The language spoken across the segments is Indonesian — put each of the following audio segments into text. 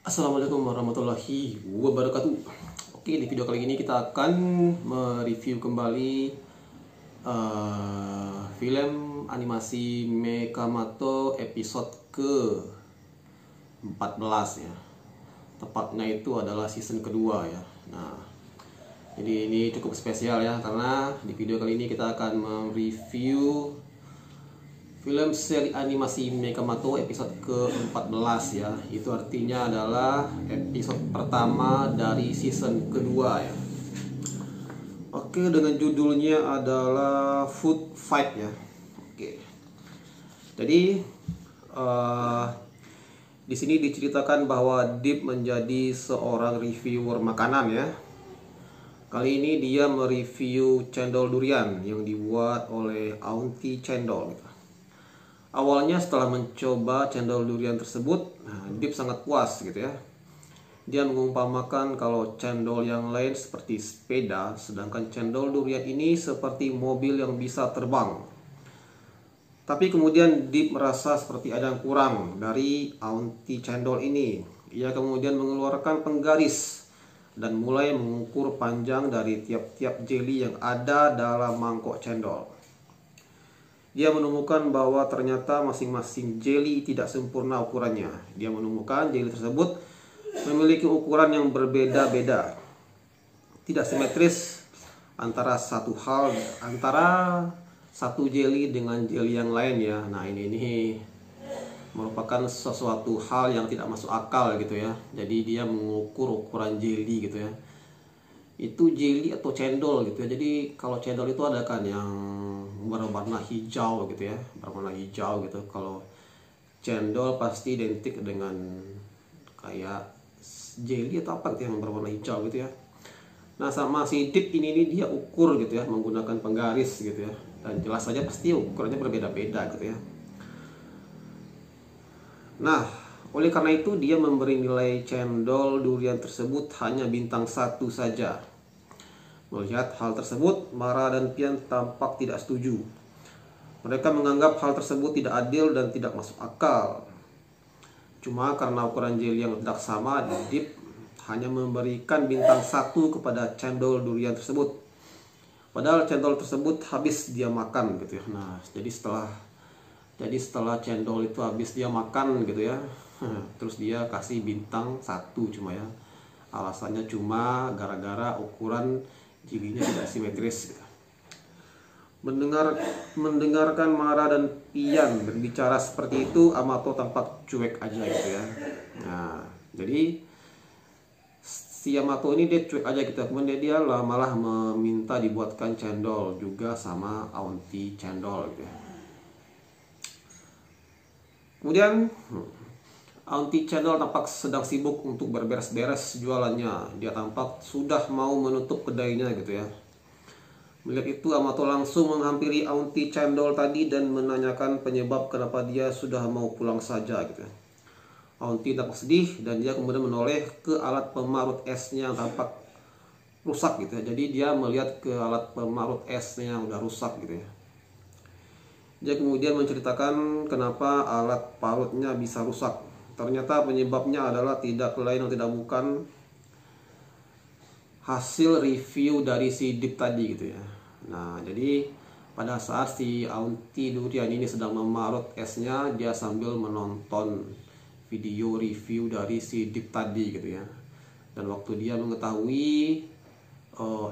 Assalamualaikum warahmatullahi wabarakatuh. Oke, di video kali ini kita akan mereview kembali film animasi Mekamato episode ke 14 ya. Tepatnya itu adalah season kedua ya. Nah, jadi ini cukup spesial ya, karena di video kali ini kita akan mereview film seri animasi Mekamato episode ke-14 ya. Itu artinya adalah episode pertama dari season kedua ya. Oke, dengan judulnya adalah Food Fight ya. Oke. Jadi di sini diceritakan bahwa Deep menjadi seorang reviewer makanan ya. Kali ini dia mereview cendol durian yang dibuat oleh Aunty Cendol gitu. Awalnya setelah mencoba cendol durian tersebut, Deep sangat puas gitu ya. Dia mengumpamakan kalau cendol yang lain seperti sepeda, sedangkan cendol durian ini seperti mobil yang bisa terbang. Tapi kemudian Deep merasa seperti ada yang kurang dari Aunty Cendol ini. Ia kemudian mengeluarkan penggaris dan mulai mengukur panjang dari tiap-tiap jelly yang ada dalam mangkok cendol. Dia menemukan bahwa ternyata masing-masing jelly tidak sempurna ukurannya. Dia menemukan jelly tersebut memiliki ukuran yang berbeda-beda, tidak simetris antara satu jelly dengan jelly yang lain ya. Nah, ini merupakan sesuatu hal yang tidak masuk akal gitu ya. Jadi dia mengukur ukuran jelly gitu ya. Itu jelly atau cendol gitu ya. Jadi kalau cendol itu ada kan yang berwarna hijau gitu ya, berwarna hijau gitu. Kalau cendol pasti identik dengan kayak jelly atau apa gitu yang berwarna hijau gitu ya. Nah, sama si Deep ini dia ukur gitu ya, menggunakan penggaris gitu ya, dan jelas saja pasti ukurannya berbeda-beda gitu ya. Nah, oleh karena itu dia memberi nilai cendol durian tersebut hanya bintang 1 saja. Melihat hal tersebut, Mara dan Pian tampak tidak setuju. Mereka menganggap hal tersebut tidak adil dan tidak masuk akal. Cuma karena ukuran jelly yang tidak sama, Deep hanya memberikan bintang 1 kepada cendol durian tersebut. Padahal cendol tersebut habis dia makan gitu ya. Nah, jadi setelah cendol itu habis dia makan gitu ya, terus dia kasih bintang 1 cuma ya. Alasannya cuma gara-gara ukuran jelinya tidak simetris gitu. Mendengarkan Mara dan Pian berbicara seperti itu, Amato tampak cuek aja gitu ya. Nah, jadi si Amato ini dia cuek aja gitu. Kemudian dia malah meminta dibuatkan cendol juga sama Aunty Cendol gitu ya. Kemudian Aunty Cendol tampak sedang sibuk untuk berberes-beres jualannya. Dia tampak sudah mau menutup kedainya gitu ya. Melihat itu, Amato langsung menghampiri Aunty Cendol tadi dan menanyakan penyebab kenapa dia sudah mau pulang saja gitu ya. Aunty tampak sedih dan dia kemudian menoleh ke alat pemarut esnya yang tampak rusak gitu ya. Jadi dia melihat ke alat pemarut esnya yang udah rusak gitu ya. Dia kemudian menceritakan kenapa alat parutnya bisa rusak. Ternyata penyebabnya adalah tidak lain dan tidak bukan hasil review dari si Deep tadi gitu ya. Nah, jadi pada saat si Aunty durian ini sedang memarut esnya, dia sambil menonton video review dari si Deep tadi gitu ya. Dan waktu dia mengetahui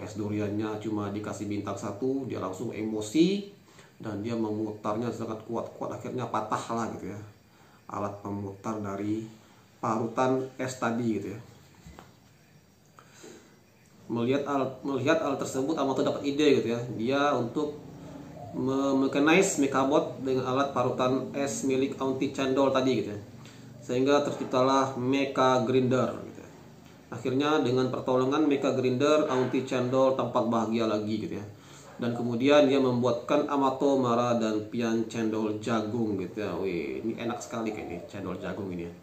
es duriannya cuma dikasih bintang 1, dia langsung emosi dan dia memutarnya sangat kuat-kuat, akhirnya patah lah gitu ya alat pemutar dari parutan es tadi gitu ya. Melihat alat tersebut, Amato dapat ide gitu ya. Dia untuk memekanize Mekabot dengan alat parutan es milik Aunty Cendol tadi gitu ya. Sehingga terciptalah Mecha Grinder gitu ya. Akhirnya dengan pertolongan Mecha Grinder, Aunty Cendol tampak bahagia lagi gitu ya. Dan kemudian dia membuatkan Amato, Mara, dan Pian cendol jagung gitu ya. Wih, ini enak sekali kayak ini cendol jagung ini ya.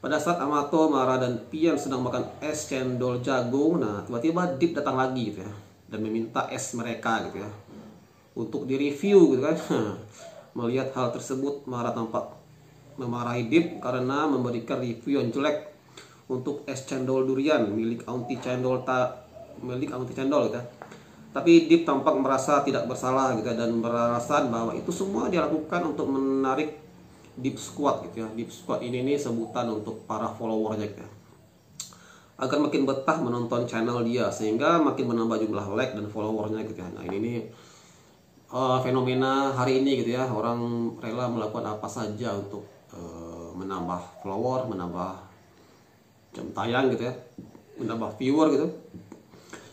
Pada saat Amato, Mara, dan Pian sedang makan es cendol jagung, nah tiba-tiba Deep datang lagi gitu ya, dan meminta es mereka gitu ya untuk direview gitu kan. Melihat hal tersebut, Mara tampak memarahi Deep karena memberikan review yang jelek untuk es cendol durian milik Aunty Cendol gitu ya. Tapi Deep tampak merasa tidak bersalah gitu ya, dan beralasan bahwa itu semua dia lakukan untuk menarik Deep Squad gitu ya. Deep Squad ini nih sebutan untuk para followernya gitu ya, agar makin betah menonton channel dia, sehingga makin menambah jumlah like dan followernya gitu ya. Nah ini nih fenomena hari ini gitu ya, orang rela melakukan apa saja untuk menambah follower, menambah jam tayang gitu ya, menambah viewer gitu.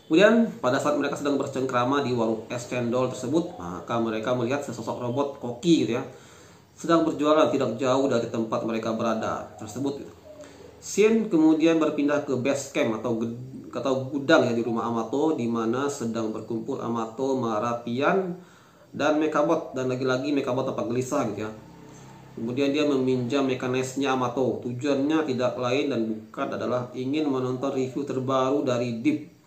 Kemudian pada saat mereka sedang bercengkrama di warung es cendol tersebut, maka mereka melihat sesosok robot koki gitu ya, sedang berjualan tidak jauh dari tempat mereka berada tersebut gitu. Scene kemudian berpindah ke base camp atau gudang ya di rumah Amato, di mana sedang berkumpul Amato, Mara, Pian, dan Mechabot, dan lagi-lagi Mechabot tampak gelisah gitu ya. Kemudian dia meminjam mekanisnya Amato. Tujuannya tidak lain dan bukan adalah ingin menonton review terbaru dari Deep.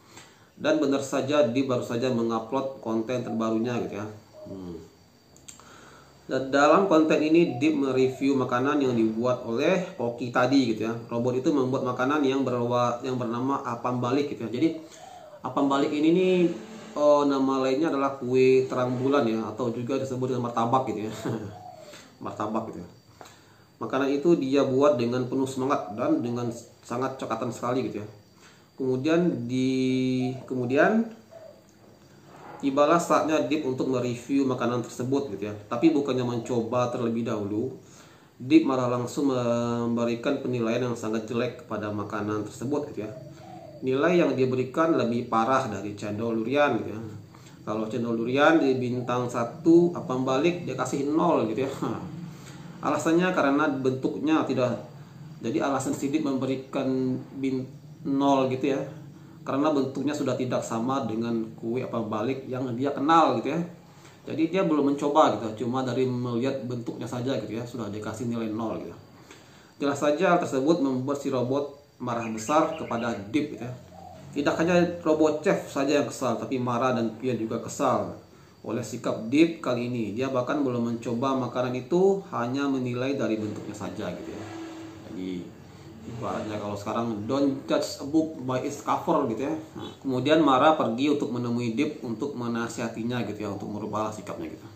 Dan benar saja Deep baru saja mengupload konten terbarunya gitu ya. Dan dalam konten ini Deep mereview makanan yang dibuat oleh Koki tadi gitu ya. Robot itu membuat makanan yang bernama apam balik gitu ya. Jadi apam balik ini nih nama lainnya adalah kue terang bulan ya, atau juga disebut dengan martabak gitu ya. Martabak gitu ya. Makanan itu dia buat dengan penuh semangat dan dengan sangat cokatan sekali gitu ya. Kemudian tibalah saatnya Deep untuk mereview makanan tersebut gitu ya. Tapi bukannya mencoba terlebih dahulu, Deep malah langsung memberikan penilaian yang sangat jelek kepada makanan tersebut gitu ya. Nilai yang dia berikan lebih parah dari cendol durian gitu ya. Kalau cendol durian di bintang 1, apam balik dia kasih 0 gitu ya. Alasannya karena bentuknya tidak. Jadi alasan Deep memberikan 0 gitu ya, karena bentuknya sudah tidak sama dengan kue apam balik yang dia kenal gitu ya. Jadi dia belum mencoba gitu, cuma dari melihat bentuknya saja gitu ya, sudah dikasih nilai 0 gitu. Jelas saja hal tersebut membuat si robot marah besar kepada Deep gitu ya. Tidak hanya robot chef saja yang kesal, tapi Mara dan Pian juga kesal oleh sikap Deep kali ini. Dia bahkan belum mencoba makanan itu, hanya menilai dari bentuknya saja gitu ya. Jadi ibaratnya kalau sekarang don't judge a book by its cover gitu ya. Nah, kemudian Mara pergi untuk menemui Deep untuk menasihatinya gitu ya, untuk merubah sikapnya gitu.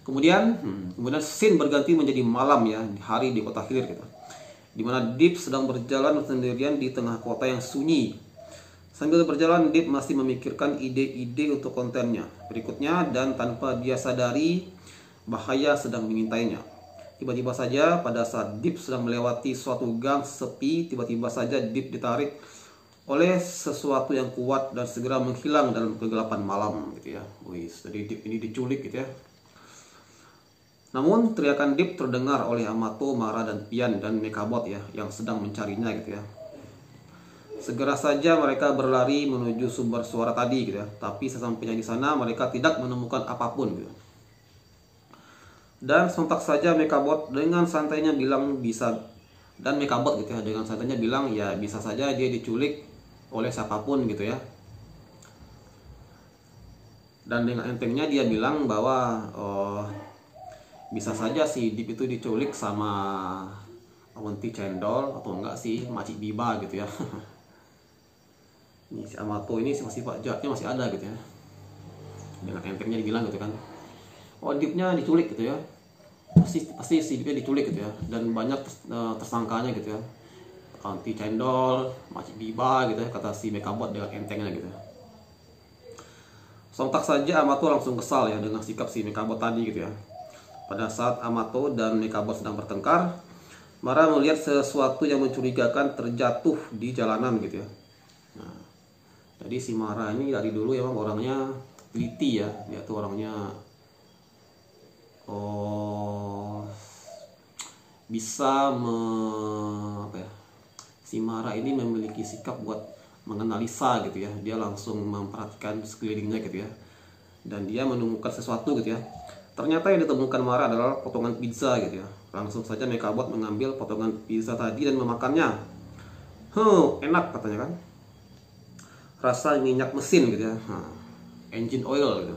Kemudian scene berganti menjadi malam ya, hari di kota hilir gitu, dimana Deep sedang berjalan sendirian di tengah kota yang sunyi. Sambil berjalan, Deep masih memikirkan ide-ide untuk kontennya berikutnya, dan tanpa dia sadari, bahaya sedang mengintainya. Tiba-tiba saja pada saat Deep sedang melewati suatu gang sepi, tiba-tiba saja Deep ditarik oleh sesuatu yang kuat dan segera menghilang dalam kegelapan malam gitu ya. Jadi Deep ini diculik gitu ya. Namun teriakan Deep terdengar oleh Amato, Mara, dan Pian dan Mechabot ya, yang sedang mencarinya gitu ya. Segera saja mereka berlari menuju sumber suara tadi gitu ya. Tapi sesampainya di sana mereka tidak menemukan apapun gitu. Dan sontak saja Mechabot dengan santainya bilang Mechabot gitu ya, dengan santainya bilang ya bisa saja dia diculik oleh siapapun gitu ya. Dan dengan entengnya dia bilang bahwa bisa saja si Deep itu diculik sama Aunty Cendol, atau enggak sih Makcik Biba gitu ya. Ini si Amato ini sifat jahatnya masih ada gitu ya. Dengan entengnya dibilang gitu kan, oh Deepnya diculik gitu ya, pasti si Deepnya diculik gitu ya. Dan banyak tersangkanya gitu ya, Aunty Cendol, Makcik Biba gitu ya, kata si Mechabot dengan entengnya gitu. Sontak saja Amato langsung kesal ya dengan sikap si Mechabot tadi gitu ya. Pada saat Amato dan Mechabot sedang bertengkar, Mara melihat sesuatu yang mencurigakan terjatuh di jalanan gitu ya. Nah, jadi si Mara ini dari dulu emang orangnya teliti ya, dia tuh orangnya bisa si Mara ini memiliki sikap buat menganalisa gitu ya. Dia langsung memperhatikan sekelilingnya gitu ya, dan dia menemukan sesuatu gitu ya. Ternyata yang ditemukan Mara adalah potongan pizza gitu ya. Langsung saja Mechabot mengambil potongan pizza tadi dan memakannya. Enak katanya kan, rasa minyak mesin gitu ya, engine oil gitu.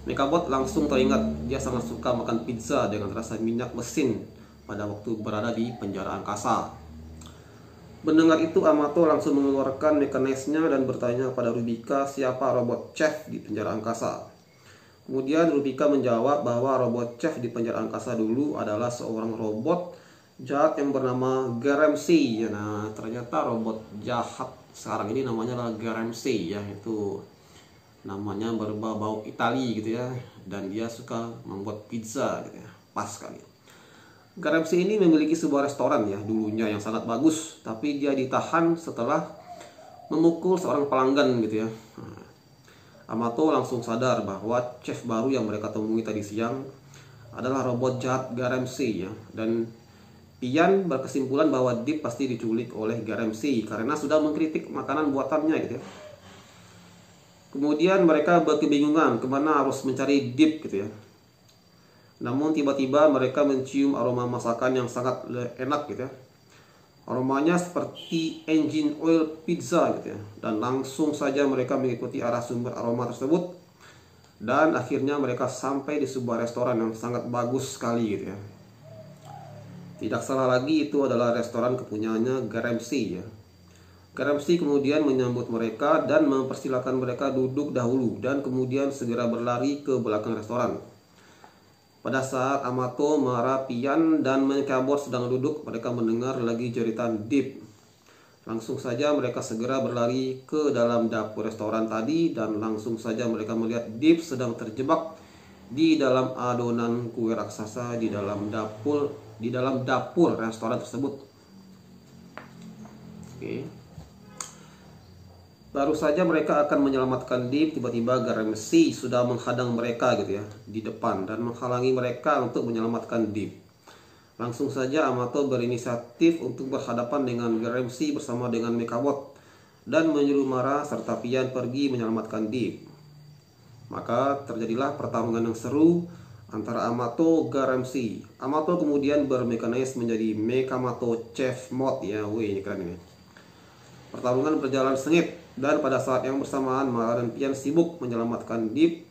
Mechabot langsung teringat dia sangat suka makan pizza dengan rasa minyak mesin pada waktu berada di penjara angkasa. Mendengar itu, Amato langsung mengeluarkan mekanisnya dan bertanya pada Rubika siapa robot chef di penjara angkasa. Kemudian Rubika menjawab bahwa robot chef di penjara angkasa dulu adalah seorang robot jahat yang bernama Garemsi. Nah, ternyata robot jahat sekarang ini namanya adalah Garemsi ya, itu namanya berbau Itali gitu ya, dan dia suka membuat pizza gitu ya. Pas sekali. Garemsi ini memiliki sebuah restoran ya dulunya yang sangat bagus, tapi dia ditahan setelah memukul seorang pelanggan gitu ya. Amato langsung sadar bahwa chef baru yang mereka temui tadi siang adalah robot jahat Garemsi ya, dan Pian berkesimpulan bahwa Deep pasti diculik oleh Garemsi karena sudah mengkritik makanan buatannya gitu ya. Kemudian mereka berkebingungan kemana harus mencari Deep gitu ya. Namun tiba-tiba mereka mencium aroma masakan yang sangat enak gitu ya. Aromanya seperti engine oil pizza gitu ya. Dan langsung saja mereka mengikuti arah sumber aroma tersebut. Dan akhirnya mereka sampai di sebuah restoran yang sangat bagus sekali gitu ya. Tidak salah lagi, itu adalah restoran kepunyaannya Garemsi ya. Garemsi kemudian menyambut mereka dan mempersilahkan mereka duduk dahulu dan kemudian segera berlari ke belakang restoran. Pada saat Amato, Mara, Pian, dan Mekabot sedang duduk, mereka mendengar lagi jeritan Deep. Langsung saja mereka segera berlari ke dalam dapur restoran tadi dan langsung saja mereka melihat Deep sedang terjebak di dalam adonan kue raksasa di dalam dapur restoran tersebut. Oke. Baru saja mereka akan menyelamatkan Deep, tiba-tiba Garemsi sudah menghadang mereka gitu ya di depan dan menghalangi mereka untuk menyelamatkan Deep. Langsung saja Amato berinisiatif untuk berhadapan dengan Garemsi bersama dengan Mekabot dan menyuruh Mara serta Pian pergi menyelamatkan Deep. Maka terjadilah pertarungan yang seru antara Amato Garemsi. Amato kemudian bermekanis menjadi Mekamato Chef Mode ya. Wih, ini keren ini. Pertarungan berjalan sengit dan pada saat yang bersamaan Mara dan Pian sibuk menyelamatkan Deep.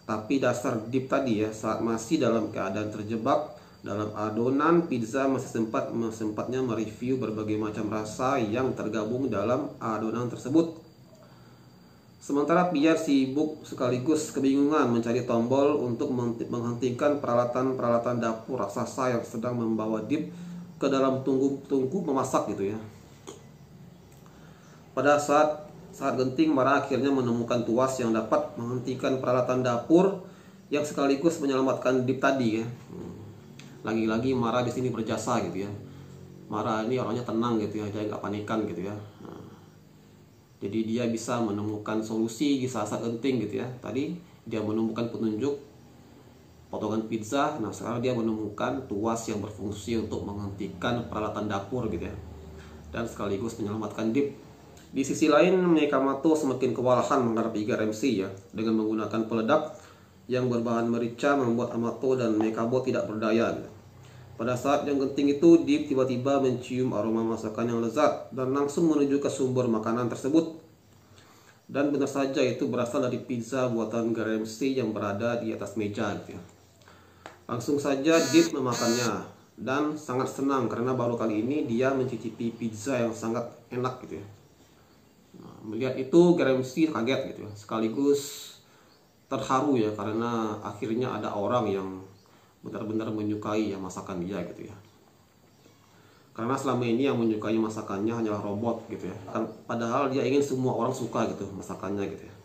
Tapi dasar Deep tadi ya, saat masih dalam keadaan terjebak dalam adonan pizza masih sempatnya mereview berbagai macam rasa yang tergabung dalam adonan tersebut. Sementara Pian sibuk sekaligus kebingungan mencari tombol untuk menghentikan peralatan dapur raksasa yang sedang membawa Deep ke dalam tungku memasak gitu ya. Pada saat genting, Mara akhirnya menemukan tuas yang dapat menghentikan peralatan dapur yang sekaligus menyelamatkan Deep tadi ya. Lagi-lagi Mara di sini berjasa gitu ya. Mara ini orangnya tenang gitu ya, dia nggak panikan gitu ya. Jadi dia bisa menemukan solusi di saat genting gitu ya. Tadi dia menemukan petunjuk potongan pizza, nah sekarang dia menemukan tuas yang berfungsi untuk menghentikan peralatan dapur gitu ya, dan sekaligus menyelamatkan Deep. Di sisi lain, Mekamato semakin kewalahan menghadapi Garemsi ya. Dengan menggunakan peledak yang berbahan merica membuat Amato dan Mekabot tidak berdaya. Pada saat yang genting itu, Deep tiba-tiba mencium aroma masakan yang lezat dan langsung menuju ke sumber makanan tersebut. Dan benar saja itu berasal dari pizza buatan Garemsi yang berada di atas meja gitu ya. Langsung saja Deep memakannya dan sangat senang karena baru kali ini dia mencicipi pizza yang sangat enak gitu ya. Melihat itu Garemsi kaget gitu ya, sekaligus terharu ya karena akhirnya ada orang yang benar-benar menyukai ya masakan dia gitu ya. Karena selama ini yang menyukai masakannya hanyalah robot gitu ya. Padahal dia ingin semua orang suka gitu masakannya gitu ya.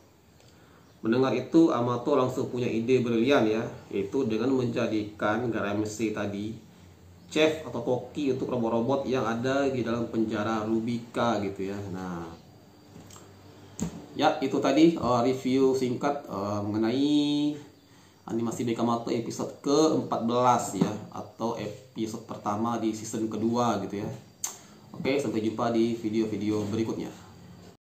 Mendengar itu Amato langsung punya ide brilian ya, yaitu dengan menjadikan Garemsi tadi chef atau koki untuk robot-robot yang ada di dalam penjara Rubika gitu ya. Nah, ya, itu tadi review singkat mengenai animasi Mekamato episode ke-14 ya, atau episode pertama di season kedua gitu ya. Oke, sampai jumpa di video-video berikutnya.